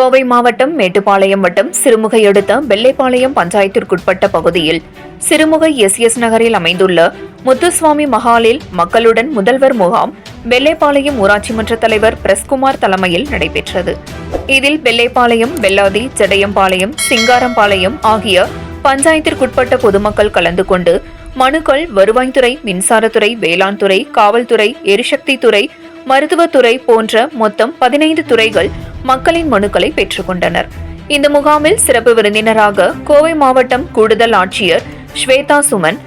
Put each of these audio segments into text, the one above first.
கோவை மாவட்டம் மேட்டுப்பாளையம் வட்டம் சிறுமுகை அடுத்த வெள்ளைப்பாளையம் பஞ்சாயத்திற்குட்பட்ட பகுதியில் சிறுமுகை எஸ் நகரில் அமைந்துள்ள முத்துசுவாமி மஹாலில் மக்களுடன் முதல்வர் முகாம் வெள்ளைப்பாளையம் ஊராட்சி மன்ற தலைவர் பிரஸ்குமார் தலைமையில் நடைபெற்றது. இதில் வெள்ளைப்பாளையம், வெள்ளாதி, ஜடையம்பாளையம், சிங்காரம்பாளையம் ஆகிய பஞ்சாயத்திற்குட்பட்ட பொதுமக்கள் கலந்து கொண்டு மனுக்கள் வருவாய்த்துறை, மின்சாரத்துறை, வேளாண் துறை, காவல்துறை, எரிசக்தி துறை, மருத்துவத்துறை போன்ற மொத்தம் 15 துறைகள் மக்களின் மனுக்களை பெற்றுக் கொண்டனர். இந்த முகாமில் சிறப்பு விருந்தினராக கோவை மாவட்டம் கூடுதல் ஆட்சியர் ஸ்வேதா சுமன்,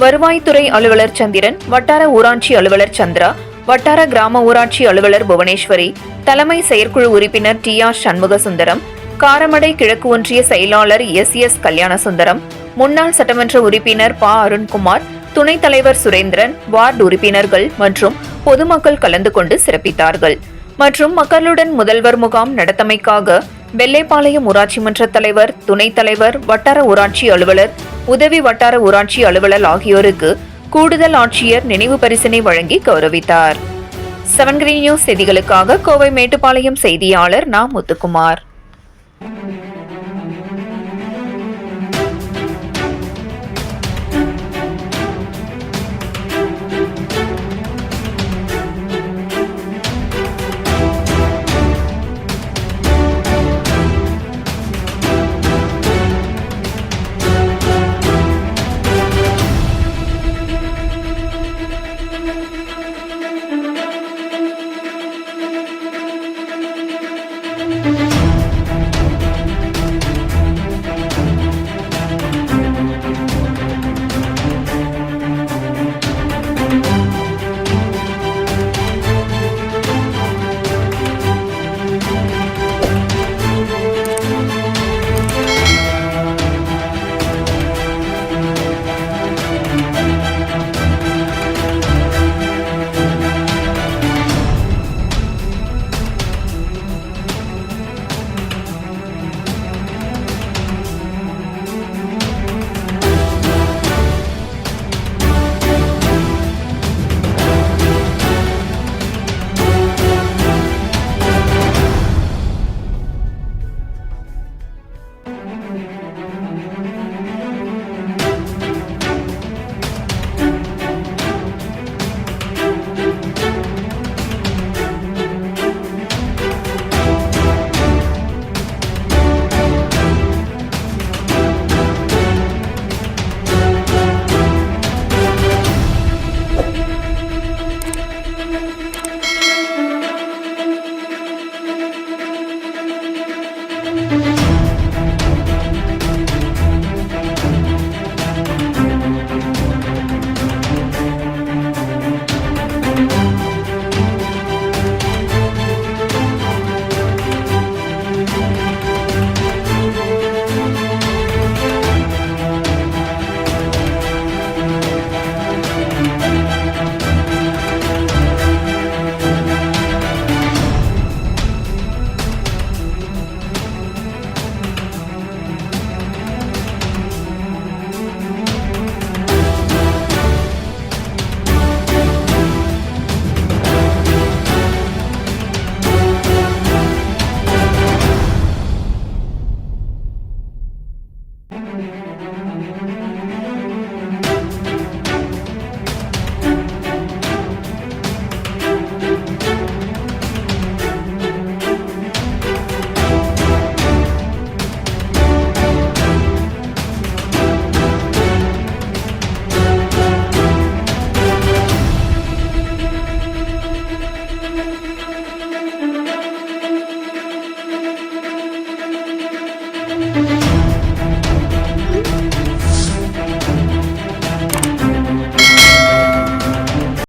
வருவாய்த்துறை அலுவலர் சந்திரன், வட்டார ஊராட்சி அலுவலர் சந்திரா, வட்டார கிராம ஊராட்சி அலுவலர் புவனேஸ்வரி, தலைமை செயற்குழு உறுப்பினர் டி.ஆர். சண்முகசுந்தரம், காரமடை கிழக்கு ஒன்றிய செயலாளர் எஸ். கல்யாணசுந்தரம், முன்னாள் சட்டமன்ற உறுப்பினர் ப. அருண்குமார், துணைத் தலைவர் சுரேந்திரன், வார்டு உறுப்பினர்கள் மற்றும் பொதுமக்கள் கலந்து கொண்டு சிறப்பித்தார்கள். மற்றும் மக்களுடன் முதல்வர் முகாம் நடத்தமைக்காக வெள்ளைப்பாளையம் ஊராட்சி மன்ற தலைவர், துணைத் தலைவர், வட்டார ஊராட்சி அலுவலர், உதவி வட்டார ஊராட்சி அலுவலர் ஆகியோருக்கு கூடுதல் ஆட்சியர் நினைவு பரிசினை வழங்கி கௌரவித்தார். 7 கிரீன் நியூஸ் செய்திகளுக்காக கோவை மேட்டுப்பாளையம் செய்தியாளர் நா. முத்துக்குமார்.